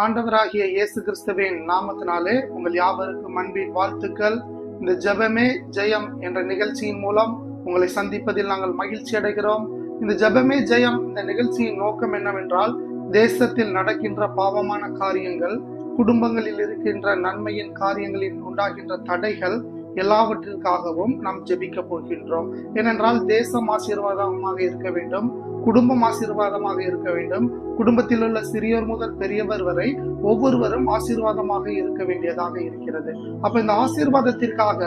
ஆண்டவராகிய இயேசு கிறிஸ்துவின் நாமத்தினாலே உங்கள் யாவருக்கும் அன்பின் வாழ்த்துக்கள். இந்த ஜெபமே ஜெயம் என்ற நிகழ்ச்சியின் மூலம் உங்களை சந்திப்பதில் நாங்கள் மகிழ்ச்சி அடைகிறோம். இந்த ஜெபமே ஜெயம் இந்த நிகழ்ச்சியின் நோக்கம் என்னவென்றால், தேசத்தில் நடக்கின்ற பாவமான காரியங்கள், குடும்பங்களில் இருக்கின்ற நன்மையின் காரியங்களில் உண்டாகின்ற தடைகள் எல்லாவற்றிற்காகவும் நாம் ஜெபிக்க போகின்றோம். ஏனென்றால் தேசம் ஆசீர்வாதமாக இருக்க வேண்டும், குடும்பம் ஆசீர்வாதமாக இருக்க வேண்டும். குடும்பத்தில் உள்ள சிறியோர் முதல் பெரியவர் வரை ஒவ்வொருவரும் ஆசீர்வாதமாக இருக்க வேண்டியதாக இருக்கிறது. அப்ப இந்த ஆசீர்வாதத்திற்காக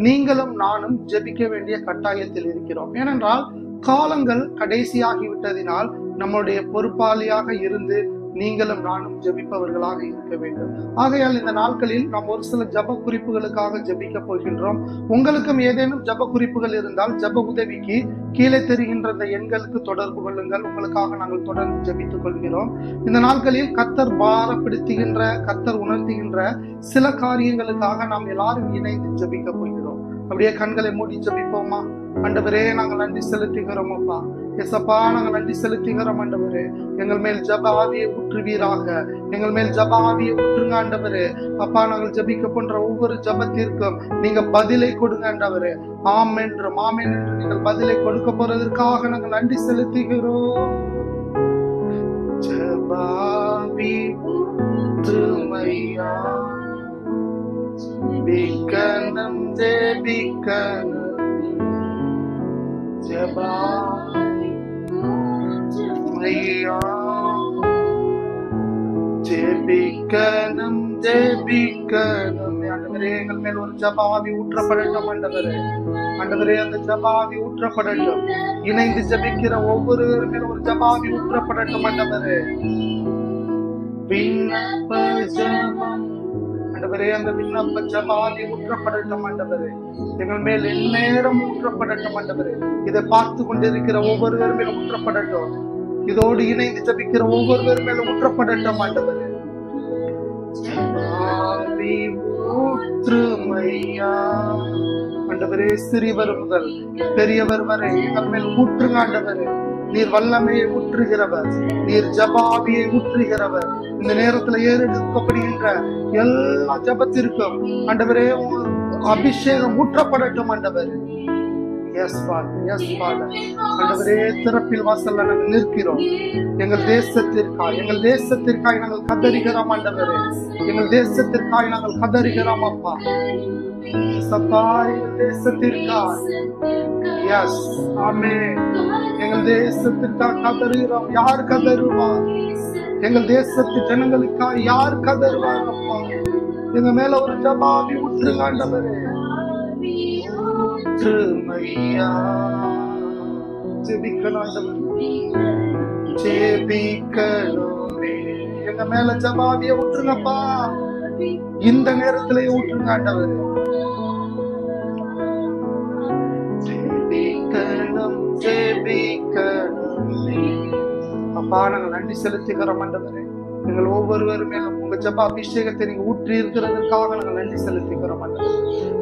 நீங்களும் நானும் ஜெபிக்க வேண்டிய கட்டாயத்தில் இருக்கிறோம். ஏனென்றால் காலங்கள் கடைசியாகிவிட்டதினால் நம்முடைய பொறுப்பாளியாக இருந்து நீங்களும் நானும் ஜெபிப்பவர்களாக இருக்க வேண்டும். ஆகையால் இந்த நாட்களில் நாம் ஒரு சில ஜப குறிப்புகளுக்காக ஜெபிக்க போகின்றோம். உங்களுக்கும் ஏதேனும் ஜப குறிப்புகள் இருந்தால் ஜப உதவிக்கு கீழே தெரிகின்ற இந்த எண்களுக்கு தொடர்பு கொள்ளுங்கள். உங்களுக்காக நாங்கள் தொடர்ந்து ஜெபித்துக் கொள்கிறோம். இந்த நாட்களில் கர்த்தர் பாரப்படுத்துகின்ற, கர்த்தர் உணர்த்துகின்ற சில காரியங்களுக்காக நாம் எல்லாரும் இணைந்து ஜெபிக்க போகிறோம். அப்படியே கண்களை மூடி ஜெபிப்போமா? ஆண்டவரே, நாங்கள் நன்றி செலுத்துகிறோம் அப்பா. எசப்பா, நாங்கள் நன்றி செலுத்துகிறோம் ஆண்டவரே. எங்கள் மேல் ஜப ஆவியை ஊற்றுவீராக, எங்கள் மேல் ஜப ஆவியை ஊற்றுங்க ஆண்டவரே. அப்பா, நாங்கள் ஜபிக்க போன்ற ஒவ்வொரு ஜபத்திற்கும் நீங்க பதிலை கொடுங்க ஆண்டவரே. ஆம் என்றும் ஆமென் என்று நீங்கள் பதிலை கொடுக்க போறதற்காக நாங்கள் நன்றி செலுத்துகிறோம். ஜபாவி ஊற்றுமையா, ஜெபிக்கணும் ஜெபிக்கணும், ஜெபிக்கணும் ஜெபிக்கணும். ஆண்டவரே, எங்கள் மேல் ஒரு ஜபாவி ஊற்றப்படட்டும் ஆண்டவரே. ஆண்டவரே, அந்த ஜபாவி ஊற்றப்படட்டும். இணைந்து ஜபிக்கிற ஒவ்வொருவரும் மேல் ஒரு ஜபாவி ஊற்றப்படட்டும் ஆண்டவரே. விண்ணப்ப ஜபம் ஆண்டவரே, அந்த விண்ணப்ப ஜபாவி ஊற்றப்படட்டும் ஆண்டவரே. எங்கள் மேல் எந்நேரம் ஊற்றப்படட்டும் ஆண்டவரே. இதை பார்த்து கொண்டிருக்கிற ஒவ்வொருவர் மேலும் ஊற்றப்படட்டும். இதோடு இணைந்து ஜபிக்கிற ஒவ்வொருவர் மேலும் ஊற்றப்படட்டும் ஆண்டவரே. ஜபாவி ஊற்றுமையா ஆண்டவரே, சிறியவர் முதல் பெரியவர் வரை எங்கள் மேல் ஊற்றுங்க ஆண்டவரே. நீர் வல்லமையை ஊற்றுகிறவர், நீர் ஜபாவியை ஊற்றுகிறவர். இந்த நேரத்துல ஏறெடுக்கப்படுகின்ற எல்லா ஜபத்திற்கும் ஆண்டவரே அபிஷேகம் ஊற்றப்படட்டும் ஆண்டவரே. Yes Father, yes Father. ஆண்டவரே, திறப்பில் வாசல்ல நாங்கள் நிற்கிறோம். எங்கள் தேசத்திற்காய் நாங்கள் கதறுகிறோம் ஆண்டவரே. எங்கள் தேசத்திற்காய் நாங்கள் கதறுகிறோம் அப்பா. சப்பா, எங்கள் தேசத்திற்காய், எஸ் ஆமென், எங்கள் தேசத்திற்காக கதறுகிறோம். யார் கதறுவார்? எங்கள் தேசத்து ஜனங்களுக்காக யார் கதறுவார் அப்பா? எங்க மேல ஒரு ஜபாவி ஊற்றுங்க ஆண்டவரே. ஊற்றுமையா, ஜெபிக்கணும் ஆண்டவரே, ஜெபிக்கணுமே. எங்க மேல ஜபாவிய ஊற்றுங்கப்பா. இந்த நேரத்திலே ஊற்றுங்க ஆண்டவரே. ஜெபிக்கணும் ஜெபிக்கணுமே. அப்பா, நாங்கள் நன்றி செலுத்துகிறோம் ஆண்டவரே. எங்கள் ஒவ்வொருவரும் மேலும் உங்க ஜப அபிஷேகத்தை நீங்க ஊற்றி இருக்கிறதுக்காக நாங்கள் நன்றி செலுத்துகிறோம் ஆண்டவரே.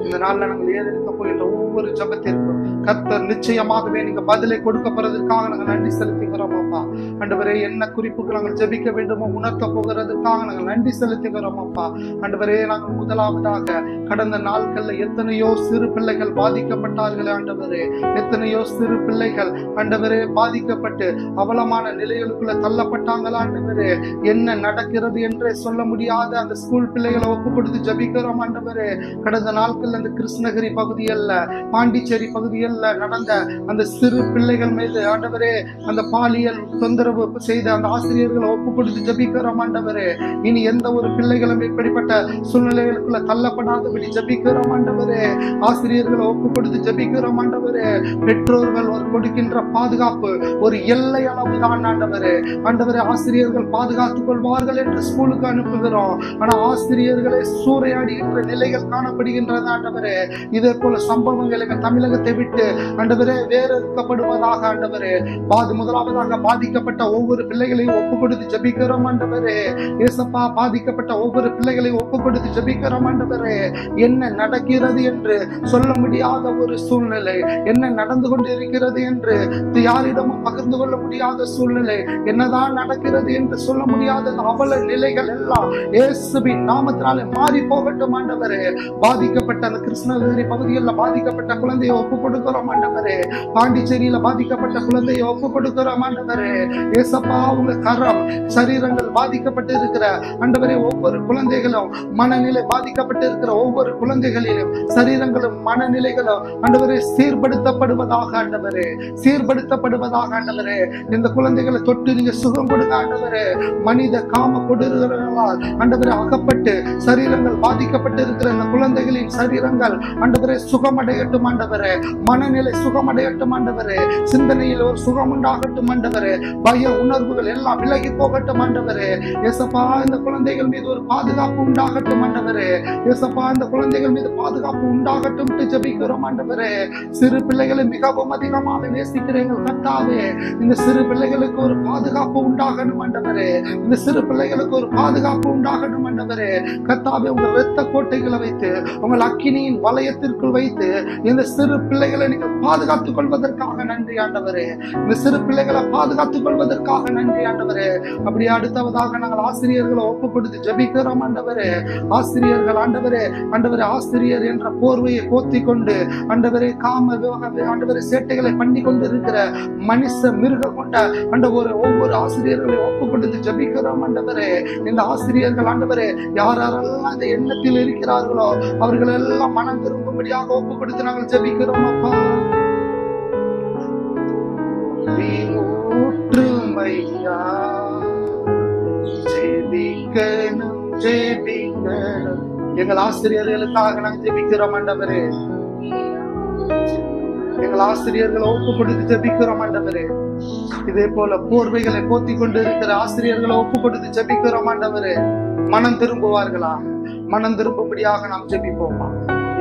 இந்த நாள்ல நாங்கள் ஏறெடுக்க போகின்ற ஒவ்வொரு ஜபத்திற்கும் கர்த்தர் நிச்சயமாகவே நீங்க பதிலை கொடுக்க போறதுக்காக நாங்கள் நன்றி செலுத்துகிறோம் அப்பா. ஆண்டவரே, என்ன குறிப்புக்கு நாங்கள் ஜபிக்க வேண்டுமோ உணர்த்த போகிறதுக்காக நாங்கள் நன்றி செலுத்துகிறோம் அப்பா. ஆண்டவரே, நாங்கள் முதலாவதாக கடந்த நாட்கள்ல எத்தனையோ சிறு பிள்ளைகள் பாதிக்கப்பட்டார்களே ஆண்டவரே. எத்தனையோ சிறு பிள்ளைகள் ஆண்டவரே பாதிக்கப்பட்டு அவலமான நிலைகளுக்குள்ள தள்ளப்பட்டாங்களா ஆண்டவரே. என்ன நடக்கிறது என்றே சொல்ல முடியாத அந்த ஸ்கூல் பிள்ளைகளை ஒப்பு கொடுத்து ஜபிக்கிறோம் ஆண்டவரே. கடந்த நாட்கள் அந்த கிருஷ்ணகிரி பகுதியல்ல, பாண்டிச்சேரி பகுதியல்ல நடந்த அந்த சிறு பிள்ளைகள் மீது ஆண்டவரே அந்த பாலியல் தொந்தரவு செய்த அந்த ஆசிரியர்களை ஒப்பு கொடுத்து ஜபிக்கிறோம் ஆண்டவரே. இனி எந்த ஒரு பிள்ளைகளும் இப்படிப்பட்ட சூழ்நிலைகளுக்குள்ள தள்ளப்படாதபடி ஜபிக்கிறோம் ஆண்டவரே. ஆசிரியர்களை ஒப்பு கொடுத்து ஜபிக்கிறோம் ஆண்டவரே. பெற்றோர்கள் கொடுக்கின்ற பாதுகாப்பு ஒரு எல்லை அளவு தான் ஆண்டவரே. ஆண்டவரே, ஆசிரியர்கள் பாதுகாத்துக் கொள்வார்கள் என்று ஸ்கூலுக்கு அனுப்புகிறோம். ஆனா ஆசிரியர்களை சூறையாடுகின்ற நிலைகள் காணப்படுகின்றன ஆண்டவரே. இதே போல சம்பவங்கள் எங்கள் தமிழகத்தை விட்டு ஆண்டவரே வேறறுக்கப்படுவதாக ஆண்டவரே. முதலாவதாக பாதிக்கப்பட்ட ஒவ்வொரு பிள்ளைகளையும் ஒப்பு கொடுத்து ஜெபிக்கிறோம் ஆண்டவரே. ஏசப்பா, பாதிக்கப்பட்ட ஒவ்வொரு பிள்ளைகளையும் ஒப்பு கொடுத்து ஜெபிக்கிறோம் ஆண்டவரே. என்ன நடக்கிறது என்று சொல்ல முடியாத ஒரு சூழ்நிலை, என்ன நடந்து கொண்டிருக்கிறது என்று யாரிடமும் பகிர்ந்து கொள்ள முடியாத சூழ்நிலை, என்னதான் நடக்கிறது என்று சொல்ல முடியாத அவல நிலைகள் எல்லாம் இயேசுவின் நாமத்தினாலே மாறி போகட்டும் ஆண்டவரே. பாதிக்கப்பட்ட அந்த கிருஷ்ணகிரி பகுதியில் பாதிக்கப்பட்ட குழந்தையை ஒப்பு கொடுக்கிறோம் ஆண்டவரே. பாண்டிச்சேரியில பாதிக்கப்பட்ட குழந்தையை ஒப்பு கொடுக்கிறோம் ஆண்டவரே. ஏசப்பா, உங்க கரம் சரீரங்கள் பாதிக்கப்பட்டு இருக்கிற ஆண்டவரே ஒவ்வொரு குழந்தைகளும், மனநிலை பாதிக்கப்பட்டு இருக்கிற ஒவ்வொரு குழந்தைகளிலும் சரீரங்களும் மனநிலைகளும் ஆண்டவரே சீர்படுத்தப்படுவதாக ஆண்டவரே, சீர்படுத்தப்படுவதாக ஆண்டவரே. இந்த குழந்தைகளை தொட்டு நீங்க சுகம் கொடுங்க ஆண்டவரே. மனித காம கொடுர்களால் ஆண்டவரே அகப்பட்டு சரீரங்கள் பாதிக்கப்பட்டு இருக்கிற இந்த குழந்தைகளின் சரீரங்கள் ஆண்டவரே சுகமடையட்டும் ஆண்டவரே. மனநிலை சுகமடையட்டும் ஆண்டவரே. சிந்தனையில் ஒரு சுகம் உண்டாகட்டும் ஆண்டவரே. பய உணர்வுகள் எல்லாம் விலகி போகட்டும் ஆண்டவரே. ஏசப்பா, இந்த குழந்தைகள் மீது ஒரு பாதுகாப்பு உண்டாகட்டும் ஆண்டவரே. ஏசப்பா, இந்த குழந்தைகள் மீது பாதுகாப்பு உண்டாகட்டும் ஜெபிக்கிறோம் ஆண்டவரே. சிறு பிள்ளைகளை மிகவும் அதிகமாக நேசிக்கிறீங்க கர்த்தாவே. இந்த சிறு பிள்ளைகளுக்கு ஒரு பாதுகாப்பு உண்டாகணும் ஆண்டவரே. இந்த சிறு பிள்ளைகளுக்கு ஒரு பாதுகாப்பு உண்டாகணும் ஆண்டவரே. கர்த்தாவே, உங்க இரத்த கோட்டைகளை வைத்து, உங்கள் அக்கினியின் வலயத்திற்குள் வைத்து இந்த சிறு பிள்ளைகளை நீங்கள் பாதுகாத்துக் கொள்வதற்காக நன்றி ஆண்டவரே. இந்த சிறு பிள்ளைகளை பாதுகாத்துக் கொள்வதற்காக நன்றி ஆண்டவரே. அப்படி அடுத்தவதாக நாங்கள் ஆசிரியர்களை ஒப்பு கொடுத்து ஜெபிக்கிறோம் ஆண்டவரே. ஆசிரியர்கள் ஆண்டவரே, ஆண்டவரே, ஆசிரியர் என்ற போர்வையை போத்தி கொண்டு ஆண்டவரே காம ஆண்டவரே சேட்டைகளை பண்ணி கொண்டு இருக்கிற மனுஷ மிருகம் கொண்ட ஆண்டவரே ஒவ்வொரு ஆசிரியர்களை ஒப்பு கொடுத்து ஜெபிக்கிறோம் ஆண்டவரே. இந்த ஆசிரியர்கள் ஆண்டவரே யாரெல்லாம் இந்த எண்ணத்தில் இருக்கிறார்களோ அவர்கள் எல்லாம் மனம் திரும்பும்படியாக ஒப்பு கொடுத்து நாங்கள் ஜெபிக்கிறோம் அப்பா. ஊற்றுமையா ஜெபிக்கணும் ஜெபிக்கணும். எங்கள் ஆசிரியர்களுக்காக நாங்கள் ஜெபிக்கிறோம் ஆண்டவரே. எங்கள் ஆசிரியர்களை ஒப்பு கொடுத்து ஜெபிக்கிறோம் ஆண்டவரே. இதே போல போர்வைகளை போத்தி கொண்டு இருக்கிற ஆசிரியர்களை ஒப்பு கொடுத்து ஜெபிக்கிறோம் ஆண்டவரே. மனம் திரும்புவார்களா? மனம் திரும்பும்படியாக நாம் ஜெபிப்போமா?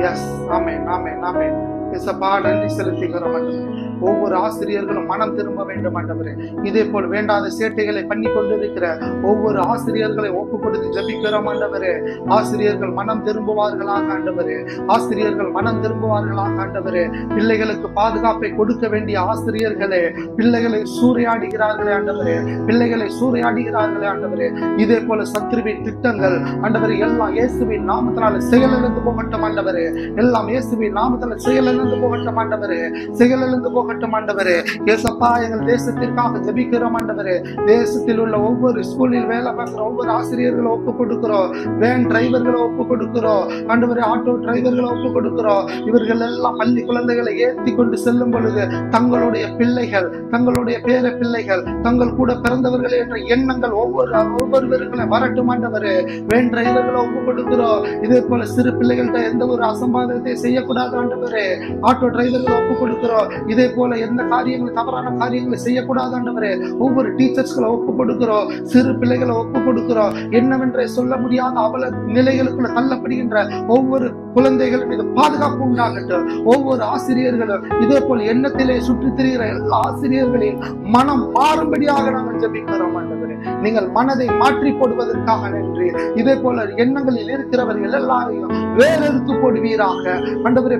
எஸ், ஆமென், ஆமென், ஆமென். இயேசப்பா, நன்றி செலுத்துகிறோம் ஆண்டவரே. ஒவ்வொரு ஆசிரியர்களும் மனம் திரும்ப வேண்டும் ஆண்டவரே. இதே போல் வேண்டாத சேட்டைகளை பண்ணி கொண்டிருக்கிற ஒவ்வொரு ஆசிரியர்களை ஒப்பு கொடுத்து ஜெபிக்கிறோம் ஆண்டவரே. ஆசிரியர்கள் மனம் திரும்புவார்களாக ஆண்டவரே. ஆசிரியர்கள் மனம் திரும்புவார்களாக ஆண்டவரே. பிள்ளைகளுக்கு பாதுகாப்பை கொடுக்க வேண்டிய ஆசிரியர்களே பிள்ளைகளை சூறையாடுகிறார்களே ஆண்டவரே. பிள்ளைகளை சூறையாடுகிறார்களே ஆண்டவரே. இதே போல சத்ருவின் திட்டங்கள் ஆண்டவரே எல்லாம் இயேசுவின் நாமத்தினால செயலிழந்து போகட்டும் ஆண்டவரே. எல்லாம் இயேசுவின் நாமத்தினால செயலிழந்து போகட்டும் ஆண்டவரே. செயலிழந்து போக ஆண்டவரே. ஏசப்பா, எங்கள் தேசத்திற்காக ஜெபிக்கிறோம் ஆண்டவரே. தேசத்தில் உள்ள ஒவ்வொரு ஸ்கூலில் வேலை பார்க்கிற ஒவ்வொரு ஆசிரியர்களை ஒப்பு கொடுக்கிறோம். வேன் டிரைவர்களை ஒப்பு கொடுக்கிறோம் ஆண்டவரே. ஆட்டோ டிரைவர்களை ஒப்பு கொடுக்கிறோம். இவர்கள் எல்லாம் பள்ளி குழந்தைகளை ஏற்றி கொண்டு செல்லும் பொழுது தங்களுடைய பிள்ளைகள், தங்களுடைய பேர பிள்ளைகள், தங்கள் கூட பிறந்தவர்கள் என்ற எண்ணங்கள் ஒவ்வொருவர்களை வரட்டும் ஆண்டவரே. வேன் டிரைவர்களை ஒப்பு கொடுக்கிறோம். இதே போல சிறு பிள்ளைகள்கிட்ட எந்த ஒரு அசம்பாதத்தை செய்யக்கூடாது ஆண்டவரே. ஆட்டோ டிரைவர்களை ஒப்பு கொடுக்கிறோம். இதே போல எந்த காரியங்கள் தவறான காரியங்களை செய்யக்கூடாது ஆண்டவரே. ஒவ்வொரு டீச்சர்ஸ்களை ஒப்பு கொடுக்கிறோம். சிறு பிள்ளைகளை ஒப்பு கொடுக்கிறோம். என்னவென்றே சொல்ல முடியாத அவல நிலைகளுக்குள்ள தள்ளப்படுகின்ற ஒவ்வொரு குழந்தைகள் மீது பாதுகாப்பு உண்டாகட்டும். ஒவ்வொரு ஆசிரியர்களும் இதே போல் எண்ணத்திலே சுற்றித் திரிகிற எல்லா ஆசிரியர்களின் மனம் மாறும்படியாக நாங்கள் ஜெபிக்கிறோம் ஆண்டவரே. நீங்கள் மனதை மாற்றி போடுவதற்காக நன்றி. இதே போல எண்ணங்களில் இருக்கிறவர்கள் எல்லாரையும் வேறெடுத்து போடுவீராக ஆண்டவரே.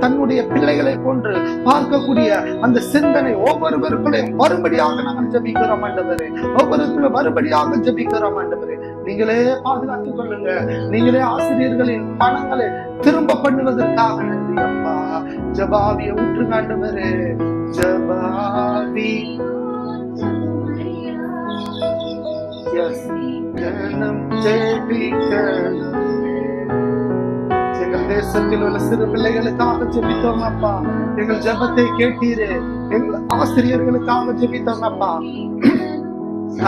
தன்னுடைய பிள்ளைகளை போன்று பார்க்கக்கூடிய அந்த சிந்தனை ஒவ்வொருவருக்குள்ளையும் வரும்படியாக நாங்கள் ஜெபிக்கிறோம் ஆண்டவரே. ஒவ்வொருவருக்கும் வரும்படியாக ஜெபிக்கிறோம் ஆண்டவரே. நீங்களே பாதுகாத்துக் கொள்ளுங்க. நீங்களே ஆசிரியர்களின் மனங்களை திரும்ப பண்ணுவதற்காக நன்றி அப்பா. ஜபாவிய ஊற்றுங்க ஆண்டவரே. ஜபாவி எங்கள் தேசத்தில் உள்ள சிறு பிள்ளைகளுக்காக ஜெபித்தோம் அப்பா. எங்கள் ஜெபத்தை கேட்டீரே. எங்கள் ஆசிரியர்களுக்காக ஜெபித்தோம் அப்பா.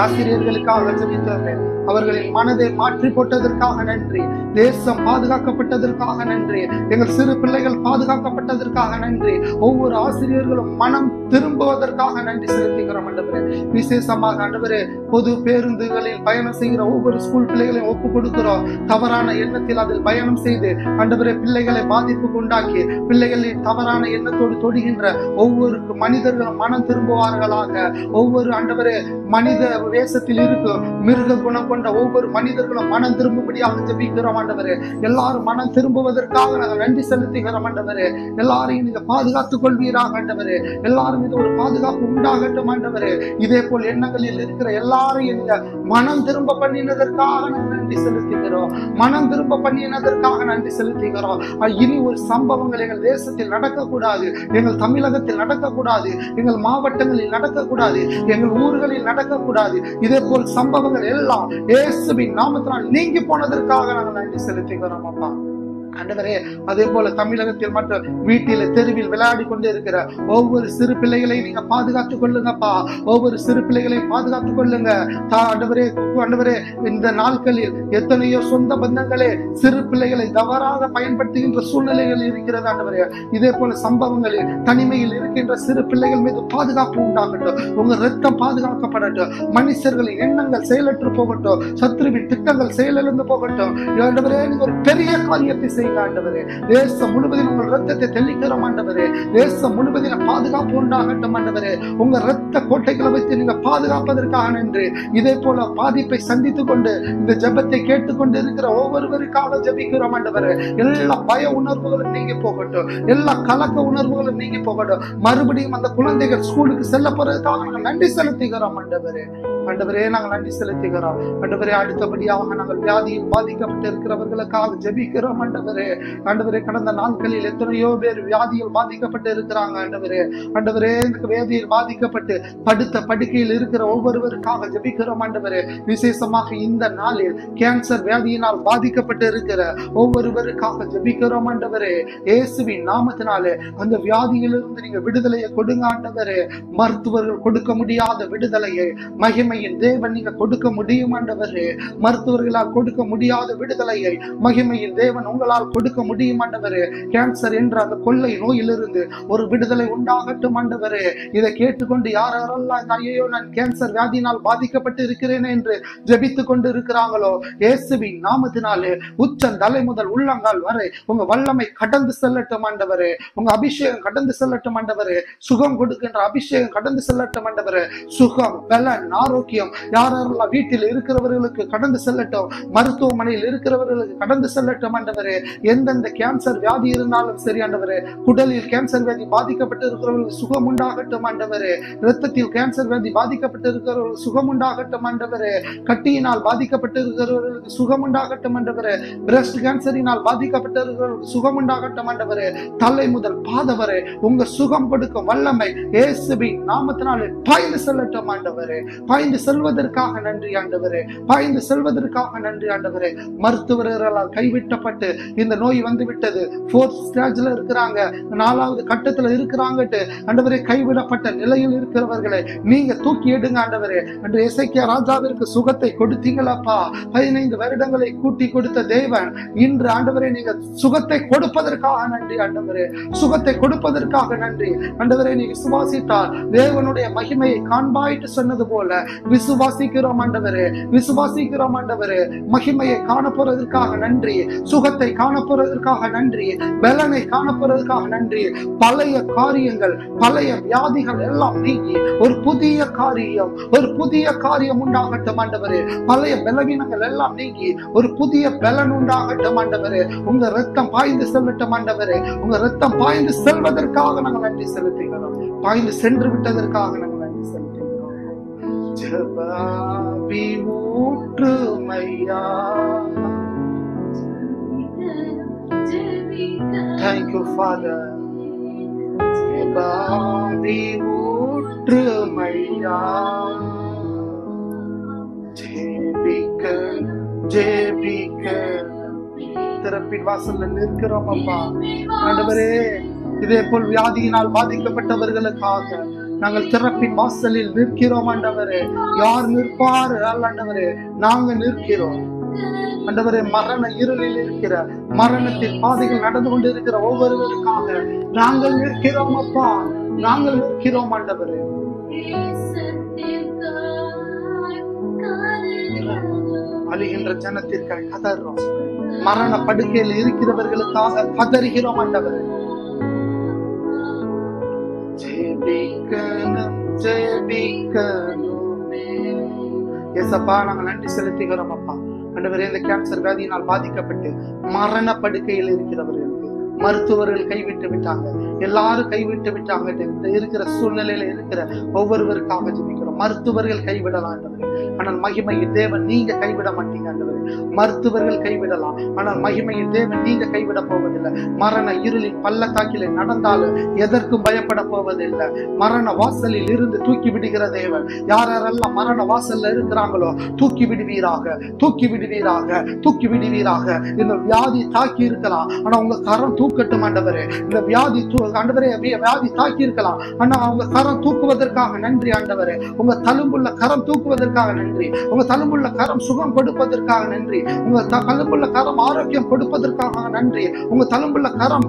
ஆசிரியர்களுக்காக ஜெபித்தோமே. அவர்கள் அவர்களின் மனதை மாற்றி போட்டதற்காக நன்றி. தேசம் பாதுகாக்கப்பட்டதற்காக நன்றி. எங்கள் சிறு பிள்ளைகள் பாதுகாக்கப்பட்டதற்காக நன்றி. ஒவ்வொரு ஆசிரியர்களும் மனம் திரும்புவதற்காக நன்றி செலுத்துகிறோம் ஆண்டவரே. விசேஷமாக ஆண்டவரே, பொது பேருந்துகளில் பயணம் செய்கிற ஒவ்வொரு ஸ்கூல் பிள்ளைகளையும் ஒப்பு கொடுக்கிறோம். தவறான எண்ணத்தில் அதில் பயணம் செய்து ஆண்டவரே பிள்ளைகளை பாதிப்புக்கு உண்டாக்கி பிள்ளைகளின் தவறான எண்ணத்தோடு தொடுகின்ற ஒவ்வொரு மனிதர்களும் மனம் திரும்புவார்களாக. ஒவ்வொரு ஆண்டவரே மனித வேஷத்தில் இருக்கும் மிருக குணம் கொண்ட ஒவ்வொரு மனிதர்களும் மனம் திரும்பும்படியாக ஜெபிக்கிறோம் ஆண்டவரே. எல்லாரும் மனம் திரும்புவதற்காக நாங்கள் நன்றி செலுத்துகிறோம் ஆண்டவரே. எல்லாரையும் நீங்க பாதுகாத்துக் கொள்வீராக ஆண்டவரே. எல்லாரும் இது ஒரு பாதுகாப்பு உண்டாகட்டும் ஆண்டவரே. இதே போல் எண்ணங்களில் இருக்கிற எல்லாரையும் நீங்க மனம் திரும்ப பண்ணினதற்காக நாங்கள் நன்றி செலுத்துகிறோம். மனம் திரும்ப பண்ணினதற்காக நன்றி செலுத்துகிறோம். இனி ஒரு சம்பவங்கள் எங்கள் தேசத்தில் நடக்கக்கூடாது, எங்கள் தமிழகத்தில் நடக்கக்கூடாது, எங்கள் மாவட்டங்களில் நடக்கக்கூடாது, எங்கள் ஊர்களில் நடக்கக்கூடாது. இதே போல் சம்பவங்கள் எல்லாம் இயேசுவின் நாமத்தினால் நீங்கி போனதற்காக நாங்கள் நன்றி செலுத்துகிறோம் அப்பா ஆண்டவரே. அதே போல தமிழகத்தில் மற்றும் வீட்டில தெருவில் விளையாடி கொண்டு இருக்கிற ஒவ்வொரு சிறு பிள்ளைகளையும் நீங்க பாதுகாத்துக் கொள்ளுங்கப்பா. ஒவ்வொரு சிறு பிள்ளைகளையும் பாதுகாத்துக் கொள்ளுங்க ஆண்டவரே. ஆண்டவரே, இந்த நாட்களில் எத்தனையோ சொந்த பந்தங்களே சிறு பிள்ளைகளை தவறாக பயன்படுத்துகின்ற சூழ்நிலைகள் இருக்கிறது ஆண்டவரே. இதே போல சம்பவங்களில் தனிமையில் இருக்கின்ற சிறு பிள்ளைகள் மீது பாதுகாப்பு உண்டாகட்டும். உங்க ரத்தம் பாதுகாக்கப்படட்டும். மனுஷர்களின் எண்ணங்கள் செயலற்று போகட்டும். சத்ருவின் திட்டங்கள் செயலிழந்து போகட்டும். ஆண்டவரே, நீங்க ஒரு பெரிய காரியத்தை ஆண்டவரே. தேசம் முழுவதும் உங்கள் ரத்தத்தை தெளிக்கிறோம் ஆண்டவரே. தேசம் முழுவதும் பாதுகாப்பு உண்டாகட்டும் ஆண்டவரே. உங்க ரத்த கோட்டைகளை வைத்து நீங்க பாதுகாப்பதற்காக நன்றி. இதே போல பாதிப்பை சந்தித்துக் கொண்டு இந்த ஜெபத்தை கேட்டுக்கொண்டு இருக்கிற ஒவ்வொருவருக்காக ஜெபிக்கிறோம் ஆண்டவரே. எல்லா பய உணர்வுகளும் நீங்கி போகட்டும். எல்லா கலக்க உணர்வுகளும் நீங்கி போகட்டும். மறுபடியும் அந்த குழந்தைகள் ஸ்கூலுக்கு செல்ல போறதுக்காக நாங்கள் நன்றி செலுத்துகிறோம் ஆண்டவரே. ஆண்டவரே, நாங்கள் நன்றி செலுத்துகிறோம் ஆண்டவரே. அடுத்தபடியாக நாங்கள் வியாதியில் பாதிக்கப்பட்டு இருக்கிறவர்களுக்காக ஜெபிக்கிறோம் ஆண்டவரே. ஆண்டவரே, கடந்த நாட்களில் எத்தனையோ பேர் வியாதியில் பாதிக்கப்பட்டு இருக்கிறாங்க ஆண்டவரே. ஆண்டவரே, இந்த வியாதியில் பாதிக்கப்பட்டு படுத்த படுக்கையில் இருக்கிற ஒவ்வொருவருக்காக ஜெபிக்கிறோம் ஆண்டவரே. விசேஷமாக இந்த நாளில் கேன்சர் வியாதியினால் பாதிக்கப்பட்டு இருக்கிற ஒவ்வொருவருக்காக ஜெபிக்கிறோம் ஆண்டவரே. இயேசுவின் நாமத்தினாலே அந்த வியாதியிலிருந்து நீங்க விடுதலையை கொடுங்க ஆண்டவரே. மருத்துவர்கள் கொடுக்க முடியாத விடுதலையை மகிமையின் தேவன் நீங்க கொடுக்க முடியும் ஆண்டவரே. மருத்துவர்களால் கொடுக்க முடியாத விடுதலையை மகிமையின் தேவன் உங்களால் கொடுக்க முடியும் ஆண்டவரே. கேன்சர் என்ற அந்த கொள்ளை நோயிலிருந்து ஒரு விடுதலை உண்டாகட்டும் ஆண்டவரே. இதை கேட்டுக்கொண்டு யாரெல்லாம் ஐயோ நான் கேன்சர் வியாதியினால் பாதிக்கப்பட்டு இருக்கிறேன் என்று ஜெபித்துக் கொண்டு இருக்கிறாங்களோ, இயேசுவின் நாமத்தினாலே உச்சம் தலை முதல் உள்ளங்கால் வரை உங்க வல்லமை கடந்து செல்லட்டும் ஆண்டவரே. உங்க அபிஷேகம் கடந்து செல்லட்டும் ஆண்டவரே. சுகம் கொடுக்கின்ற அபிஷேகம் கடந்து செல்லட்டும் ஆண்டவரே. சுகம், பலன், ஆரோக்கியம் யாரெல்லாம் வீட்டில் இருக்கிறவர்களுக்கு கடந்து செல்லட்டும். மருத்துவமனையில் இருக்கிறவர்களுக்கு கடந்து செல்லட்டும் ஆண்டவரே. எந்தெந்த கேன்சர் வியாதி இருந்தாலும் சரி ஆண்டவரே. குடலில் கேன்சர் வியாதி பாதிக்கப்பட்டு இருக்கிறவர்களுக்கு சுகம் உண்டாகட்டும் ஆண்டவரே. இரத்தத்தில் கேன்சர் வியாதி பாதிக்கப்பட்டு இருக்கிறவர்களுக்கு சுகம் உண்டாகட்டும் ஆண்டவரே. கட்டியினால் பாதிக்கப்பட்டு இருக்கிறவர்களுக்கு சுகம் உண்டாகட்டும் ஆண்டவரே. பிரஸ்ட் கேன்சரினால் பாதிக்கப்பட்டு இருக்கிறவர்களுக்கு சுகம் உண்டாகட்டும் ஆண்டவரே. தலை முதல் பாத வரை உங்க சுகம் கொடுக்கும் வல்லமை இயேசுவின் நாமத்தினாலே பாய்ந்து செல்லட்டும் ஆண்டவரே. பாய்ந்து செல்வதற்காக நன்றி ஆண்டவரே. பாய்ந்து செல்வதற்காக நன்றி ஆண்டவரே. மருத்துவர்களால் கைவிட்டப்பட்டு இந்த நோய் வந்து விட்டது, 4th ஸ்டேஜ்ல இருக்கிறாங்க, 4வது கட்டத்துல இருக்கிறாங்கட்டு ஆண்டவரே கைவிடப்பட்ட நிலையில் இருக்கிறவர்களை நீங்க தூக்கி எடுங்க ஆண்டவரே. அன்று எசேக்கியா ராஜாவிற்கு சுகத்தை கொடுத்தீங்களப்பா. 15 வருடங்களை கூட்டி கொடுத்த தேவன் இன்று ஆண்டவரே நீங்க சுகத்தை கொடுப்பதற்காக நன்றி ஆண்டவரே. சுகத்தை கொடுப்பதற்காக நன்றி ஆண்டவரே. நீ விசுவாசித்தால் தேவனுடைய மகிமையை காண்பாயிட்டு சொன்னது போல விசுவாசிக்கிறோம் ஆண்டவரே. விசுவாசிக்கிறோம் ஆண்டவரே. மகிமையை காணப்போறதற்காக நன்றி. சுகத்தை காணப்போறதற்காக நன்றி. பலனை காணப்போறதற்காக நன்றி. பழைய காரியங்கள், பழைய வியாதிகள் எல்லாம் நீங்கி ஒரு புதிய காரியம், ஒரு புதிய காரியம் உண்டாகட்டும் ஆண்டவரே. பழைய பலவீனங்கள் எல்லாம் நீங்கி ஒரு புதிய பலன் உண்டாகட்டும் ஆண்டவரே. உங்க ரத்தம் பாய்ந்து செல்லட்டும் ஆண்டவரே. உங்க ரத்தம் பாய்ந்து செல்வதற்காக நாங்கள் நன்றி செலுத்துகிறோம். பாய்ந்து சென்று விட்டதற்காக நாங்கள் நன்றி செலுத்துகிறோம். ஜெபவி ஊற்றுமையா. Thank you, Father. ஜெபவி ஊற்றுமையா. ஜெபிக்க ஜெபிக்க திறப்பின் வாசல்ல நிற்கிறோம் அப்பா ஆண்டவரே. இதே போல் வியாதியினால் பாதிக்கப்பட்டவர்களுக்காக, நாங்கள் திறப்பின் வாசலில் நிற்கிறோம் ஆண்டவரே. யார் நிற்பார் ஆண்டவரே? நாங்க நிற்கிறோம் ஆண்டவரே. மரண இருளில் இருக்கிற, மரணத்தின் பாதைகள் நடந்து கொண்டு இருக்கிற ஒவ்வொருவருக்காக நாங்கள் நிற்கிறோம் அப்பா. நாங்கள் நிற்கிறோம் ஆண்டவரே. அழுகின்ற ஜனத்திற்காக கதறோம். மரண படுக்கையில் இருக்கிறவர்களுக்காக கதறுகிறோம் ஆண்டவரே. ஜெபிக்கணும் ஜெபிக்கணுமே. ஏசப்பா, நாங்கள் நன்றி செலுத்துகிறோம் அப்பா. ஆண்டவரே, இந்த கேன்சர் வியாதியினால் பாதிக்கப்பட்டு மரண படுக்கையில் இருக்கிறவர்களுக்கு மருத்துவர்கள் கைவிட்டு விட்டாங்க, எல்லாரும் கைவிட்டு விட்டாங்க. இருக்கிற சூழ்நிலையில இருக்கிற ஒவ்வொருவருக்காக ஜெபிக்கிறோம். மருத்துவர்கள் கைவிடலாம் ஆண்டவரே, ஆனால் மகிமையின் தேவன் நீங்க கைவிட மாட்டீங்க ஆண்டவரே. மருத்துவர்கள் கைவிடலாம், ஆனால் மகிமையின் தேவன் நீங்க கைவிட போவதில்லை. மரண இருளின் பள்ளத்தாக்கிலே நடந்தாலும் எதற்கும் பயப்பட போவதில்லை. மரண வாசலில் இருந்து தூக்கி விடுகிற தேவன். யாரெல்லாம் மரண வாசல்ல இருக்கிறாங்களோ தூக்கி விடுவீராக, தூக்கி விடுவீராக, தூக்கி விடுவீராக. இந்த வியாதி தாக்கி இருக்கலாம், ஆனா உங்க கரம் தூக்கட்டும் ஆண்டவரே. இந்த வியாதி ஆண்டவரே, வியாதி தாக்கி இருக்கலாம், ஆனா அவங்க கரம் தூக்குவதற்காக நன்றி ஆண்டவரே. உங்க தழும்புள்ள கரம் தூக்குவதற்காக நன்றி. உங்க தழும்புள்ள கரம் சுகம் கொடுப்பதற்காக நன்றி. உங்க தழும்புள்ள கரம் ஆரோக்கியம் கொடுப்பதற்காக நன்றி. உங்க தழும்புள்ள கரம்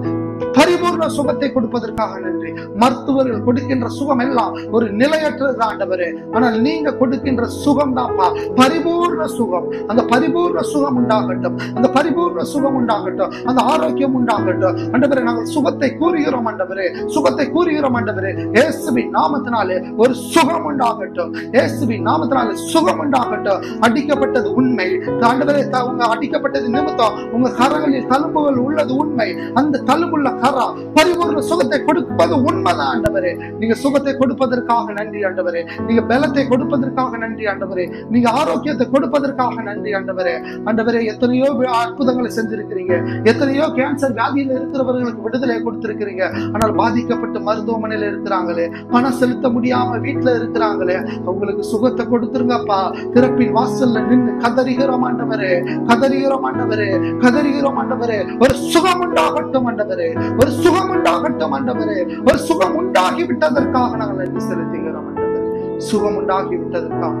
பரிபூர்ண சுகத்தை கொடுப்பதற்காக நன்றி. மருத்துவர்கள் கொடுக்கின்ற சுகம் எல்லாம் ஒரு நிலையற்றது ஆண்டவரே, ஆனால் நீங்க கொடுக்கின்ற சுகம் தான்ப்பா பரிபூர்ண சுகம். அந்த பரிபூர்ண சுகம் உண்டாகட்டும், அந்த பரிபூர்ண சுகம் உண்டாகட்டும், அந்த ஆரோக்கியம் உண்டாகட்டும் ஆண்டவரே. நாங்கள் சுகத்தை கூறுகிறோம் ஆண்டவரே, சுகத்தை கூறுகிறோம் ஆண்டவரே. இயேசுவின் நாமத்தினாலே ஒரு சுகம் உண்டாகட்டும், இயேசுவின் நாமத்தினாலே சுகம் உண்டாகட்டும். அடிக்கப்பட்டது உண்மை ஆண்டவரே, உங்க அடிக்கப்பட்டது நிமித்தம் உங்க கரங்களில் தழும்புகள் உள்ளது உண்மை. அந்த தழும்புள்ள கரா பரிபூர்ண சுகத்தை கொடுப்பது உண்மைதான் ஆண்டவரே. நீங்க சுகத்தை கொடுப்பதற்காக நன்றி ஆண்டவரே. நீங்க பலத்தை கொடுப்பதற்காக நன்றி ஆண்டவரே. நீங்க ஆரோக்கியத்தை கொடுப்பதற்காக நன்றி ஆண்டவரே. ஆண்டவரே, எத்தனையோ அற்புதங்களை செஞ்சிருக்கிறீங்க. எத்தனையோ கேன்சர் வியாதியில் இருக்கிறவர்களுக்கு விடுதலை கொடுத்திருக்கிறீங்க. ஆனால் பாதிக்கப்பட்டு மருத்துவமனையில இருக்கிறாங்களே, பணம் செலுத்த முடியாம வீட்டுல இருக்கிறாங்களே, அவங்களுக்கு சுகத்தை கொடுத்துருங்கப்பா. திறப்பின் வாசல்ல நின்று கதறுகிறோம் ஆண்டவரே, கதறுகிறோம் ஆண்டவரே, கதறுகிறோம் ஆண்டவரே. ஒரு சுகம் உண்டாகட்டும் ஆண்டவரே, ஒரு சுகம் உண்டாகட்டும் ஆண்டவரே. ஒரு சுகம் உண்டாகி விட்டதற்காக நாங்கள் நன்றி செலுத்துகிறோம் ஆண்டவரே. சுகம் உண்டாகி விட்டதற்காக.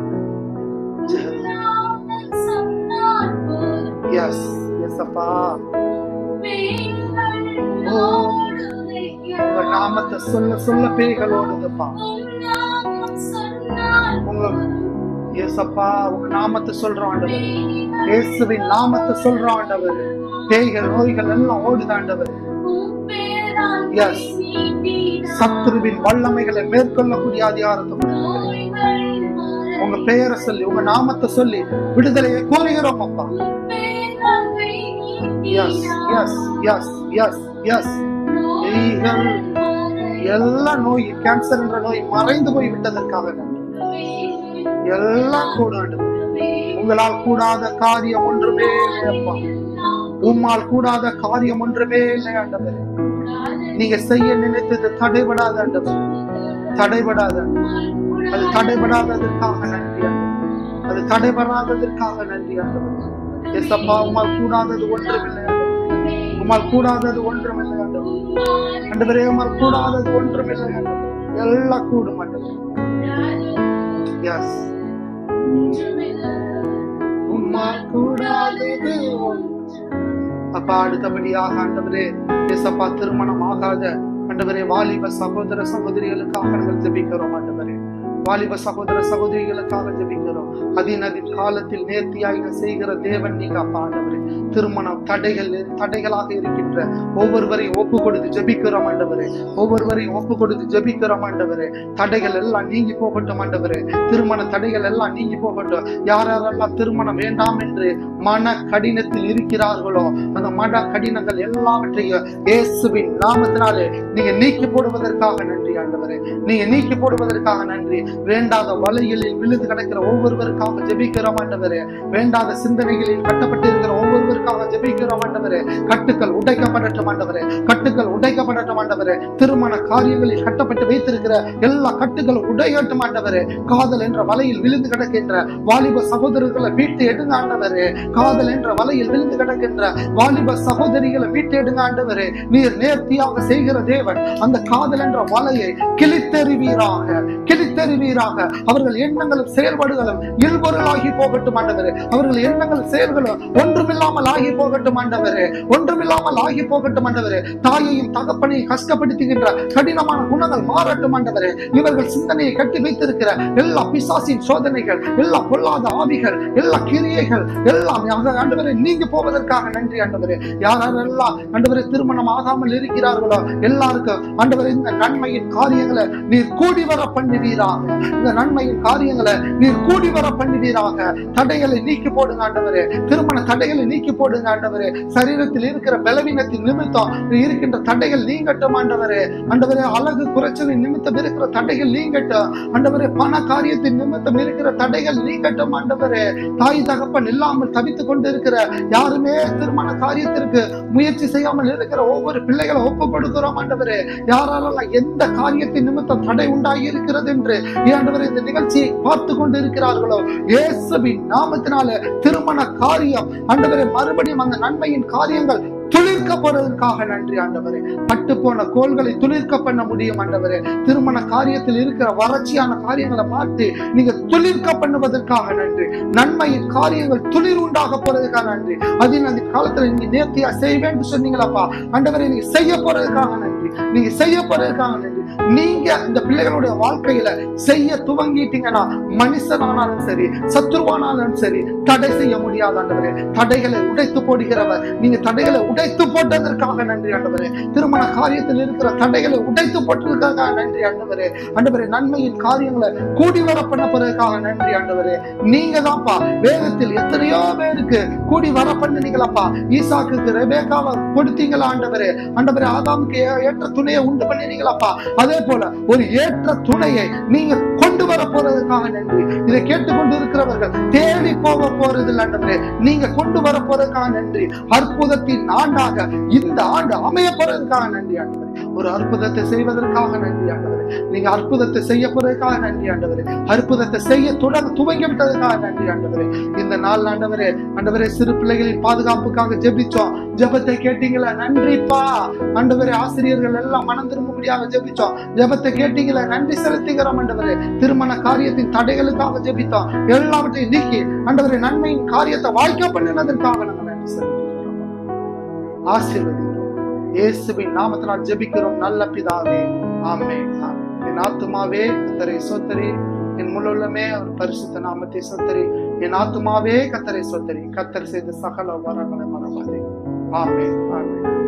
எஸ் எஸ் அப்பா, உங்க நாமத்தை சொல்ல சொல்ல பேய்கள் ஓடுதுப்பா. உங்க ஏசப்பா, உங்க நாமத்தை சொல்றோம் ஆண்டவரே. இயேசுவின் நாமத்தை சொல்றோம் ஆண்டவரே. பேய்கள் நோய்கள் எல்லாம் ஓடுது ஆண்டவரே. எஸ், சத்துருவின் வல்லமைகளை மேற்கொள்ளக்கூடிய அதிகாரத்தை உங்க பெயரை சொல்லி, உங்க நாமத்தை சொல்லி விடுதலையை கோருகிறோம் அப்பா. Yes yes yes yes yes. எல்லா நோய், கேன்சர் என்ற நோய் மறைந்து போய் விட்டதற்காக எல்லாம் கூட உங்களால் கூடாத காரியம் ஒன்றுமே இல்லை அப்பா. உம்மால் கூடாத காரியம் ஒன்றுமே இல்லை ஆண்டவரே. நீங்க செய்ய நினைத்தது தடைபடாத ஆண்டவரே, தடைபடாத. அது தடைபடாததற்காக நன்றி, அது தடைபடாததற்காக நன்றி ஆண்டவரே. எஸ்அப்பா, உம்மால் கூடாதது ஒன்றுமில்லை, உம்மால் கூடாதது ஒன்றுமில்லை ஆண்டவரே. உம்மால் கூடாதது ஒன்றுமில்லை ஆண்டவரே. எல்லாம் கூடும் ஆண்டவரே. எஸ், உம்மால் கூடாதது அப்பா. அடுத்தபடியாக ஆண்டவரே, ஏசப்பா, திருமணம் ஆகாத ஆண்டவரே வாலிப சகோதர சகோதரிகளுக்காக நாங்கள் ஜெபிக்கிறோம் ஆண்டவரே. வாலிப சகோதர சகோதரிகளுக்காக ஜெபிக்கிறோம். அதின் காலத்தில் நேர்த்தியாக செய்கிற தேவன் நீங்க அப்பா ஆண்டவரே. திருமணம் தடைகளாக இருக்கின்ற ஒவ்வொருவரையும் ஒப்பு கொடுத்து ஜெபிக்கிறோம் ஆண்டவரே. ஒவ்வொருவரையும் ஒப்பு கொடுத்து ஜெபிக்கிறோம் ஆண்டவரே. தடைகள் எல்லாம் நீங்கி போகட்டும் ஆண்டவரே. திருமண தடைகள் எல்லாம் நீங்கி போகட்டும். யாரெல்லாம் திருமணம் வேண்டாம் என்று மன கடினத்தில் இருக்கிறார்களோ அந்த மன கடினங்கள் எல்லாவற்றையும் இயேசுவின் நாமத்தினாலே நீங்க நீக்கி போடுவதற்காக நன்றி ஆண்டவரே. நீங்க நீக்கி போடுவதற்காக நன்றி. வேண்டாத வலைகளில் விழுந்து கிடக்கிற ஒவ்வொருவருக்காக ஜெபிக்கிறோம் ஆண்டவரே. வேண்டாத சிந்தனைகளில் கட்டப்பட்டு இருக்கிற ஒவ்வொருவருக்காக போவதற்காக ஜெபிக்கிறோம் ஆண்டவரே. கட்டுக்கள் உடைக்கப்படட்டும் ஆண்டவரே, கட்டுக்கள் உடைக்கப்படட்டும் ஆண்டவரே. திருமண காரியங்களில் கட்டப்பட்டு வைத்திருக்கிற எல்லா கட்டுகளும் உடையட்டும் ஆண்டவரே. காதல் என்ற வலையில் விழுந்து கிடக்கின்ற வாலிப சகோதரர்களை மீட்டு எடுங்க ஆண்டவரே. காதல் என்ற வலையில் விழுந்து கிடக்கின்ற வாலிப சகோதரிகளை மீட்டு எடுங்க ஆண்டவரே. நீர் நேர்த்தியாக செய்கிற தேவன். அந்த காதல் என்ற வலையை கிழித்தெறிவீராக, கிழித்தெறிவீராக. அவர்கள் எண்ணங்களும் செயல்பாடுகளும் இல்பொருளாகி போகட்டும் ஆண்டவரே. அவர்கள் எண்ணங்களும் செயல்களும் ஒன்றுமில்லாமல் ஆகி போகட்டும் ஆண்டவரே, ஒன்றுமில்லாமல் ஆகி போகட்டும் ஆண்டவரே. தாயையும் தகப்பனையும் கஷ்டப்படுத்துகின்ற கடினமான குணங்கள் மாறட்டும் ஆண்டவரே. இவர்கள் சிந்தனையை கட்டி வைத்திருக்கிற எல்லா பிசாசின் சோதனைகள், எல்லா பொல்லாத ஆவிகள், எல்லா கிரியைகள் எல்லாம் ஆண்டவரே நீங்க போவதற்காக நன்றி ஆண்டவரே. யாரெல்லாம் ஆண்டவரே திருமணம் ஆகாமல் இருக்கிறார்களோ எல்லாருக்கும் ஆண்டவரே இந்த நன்மையின் காரியங்களை நீர் கூடி வர பண்ணுவீராக. இந்த நன்மையின் காரியங்களை நீர் கூடி வர பண்ணுவீராக. தடைகளை நீக்கி போடுங்க ஆண்டவரே. திருமண தடைகளை நீக்கி போடுங்க ஆண்டவரே. சரீரத்தில் இருக்கிற பலவீனத்தின் நிமித்தம் இருக்கின்ற தடைகள் நீங்கட்டும் ஆண்டவரே. ஆண்டவரே அழகு குறைச்சலின் நிமித்தம் இருக்கிற தடைகள் நீங்கட்டும் ஆண்டவரே. பண காரியத்தின் நிமித்தம் இருக்கிற தடைகள் நீங்கட்டும் ஆண்டவரே. தாய் தகப்பன் இல்லாமல் தவித்துக் கொண்டு இருக்கிற யாருமே திருமண காரியத்திற்கு முயற்சி செய்யாமல் இருக்கிற ஒவ்வொரு பிள்ளைகளை ஒப்பு கொடுக்கிறோம் ஆண்டவரே. யாரெல்லாம் எந்த காரியத்தின் நிமித்தம் தடை உண்டாகி இருக்கிறது என்று ஆண்டவரே இந்த நிகழ்ச்சியை பார்த்து கொண்டு இருக்கிறார்களோ இயேசுவின் நாமத்தினாலே திருமண காரியம் ஆண்டவரே மறுபடியும் அந்த நன்மையின் காரியங்கள் துளிர்க்க போறதற்காக நன்றி ஆண்டவரே. பட்டு போன கோள்களை துளிர்க்க பண்ண முடியும் ஆண்டவரே. திருமண காரியத்தில் இருக்கிற வறட்சியான காரியங்களை பார்த்து நீங்க துளிர்க்க பண்ணுவதற்காக நன்றி. நன்மையின் காரியங்கள் துளிர் உண்டாக போறதுக்காக நன்றி. அதில் அந்த காலத்துல நீங்க நேர்த்தியா செய்வேன்னு சொன்னீங்களப்பா ஆண்டவரே. நீங்க செய்ய போறதுக்காக நன்றி, நீங்க செய்ய போறதுக்காக நன்றி. நீங்க இந்த பிள்ளைகளுடைய வாழ்க்கையில செய்ய துவங்கிட்டீங்கன்னா மனுஷனானாலும் சரி சத்துருவானாலும் சரி தடை செய்ய முடியாது ஆண்டவரே. தடைகளை உடைத்து போடுகிறவர் நீங்க. தடைகளை உடைத்து போட்டதற்காக நன்றி ஆண்டவரே. திருமண காரியத்தில் இருக்கிற தடைகளை உடைத்து போட்டதற்காக நன்றி ஆண்டவரே. ஆண்டவரே நன்மையின் காரியங்களை கூடி வர பண்ண போறதுக்காக நன்றி ஆண்டவரே. நீங்க தான்ப்பா வேதத்தில் எத்தனையோ பேருக்கு கூடி வர பண்ணினீங்களப்பா. ஈசாக்குக்கு ரெபேக்காவை கொடுத்தீங்களா ஆண்டவரே. ஆண்டவரே ஆதாமுக்கு ஏற்ற துணையை உண்டு பண்ணினீங்களப்பா. அதே போல ஒரு ஏற்ற துணையை நீங்க கொண்டு வர போறதுக்காக நன்றி. இதை கேட்டுக்கொண்டு இருக்கிறவர்கள் தேடி போக போறது ஆண்டவரே. நீங்க கொண்டு வர போறதுக்காக நன்றி. அற்புதத்தின் ஆண்டாக இந்த ஆண்டு அமைய போறதுக்காக நன்றி ஆண்டவரே. ஒரு அற்புதத்தை செய்வதற்காக நன்றி ஆண்டவரே. நீங்க அற்புதத்தை செய்ய போறதுக்காக நன்றி ஆண்டவரே. அற்புதத்தை செய்ய துவங்கி விட்டதுக்காக நன்றி ஆண்டவரே. இந்த நாள் ஆண்டவரே ஆண்டவரே சிறு பிள்ளைகளின் பாதுகாப்புக்காக ஜெபிச்சோம். ஜெபத்தை கேட்டீங்களா நன்றிப்பா ஆண்டவரே. ஆசிரியர்கள் எல்லாம் மனம் திரும்பும்படியாக ஜெபிச்சோம். ஜெபத்தை கேட்டீங்களா நன்றி செலுத்துகிறோம் ஆண்டவரே. திருமண காரியத்தின் தடைகளுக்காக ஜெபித்தோம். எல்லாவற்றையும் நீக்கி ஆண்டவரே நன்மையின் காரியத்தை வாய்க்க பண்ணினதற்காக நாங்கள் நன்றி செலுத்துகிறோம். ஆசீர்வதிங்க இயேசுவின் நாமத்தினால் ஜெபிக்கிறோம் நல்ல பிதாவே, ஆமென். என் ஆத்துமாவே கர்த்தரை ஸ்தோத்திரி, என் முழுமே அவர் பரிசுத்த நாமத்தை ஸ்தோத்திரி. என் ஆத்துமாவே கர்த்தரை ஸ்தோத்திரி, கர்த்தர் செய்த சகல வரங்களை மறவாதே. ஆமென், ஆமென்.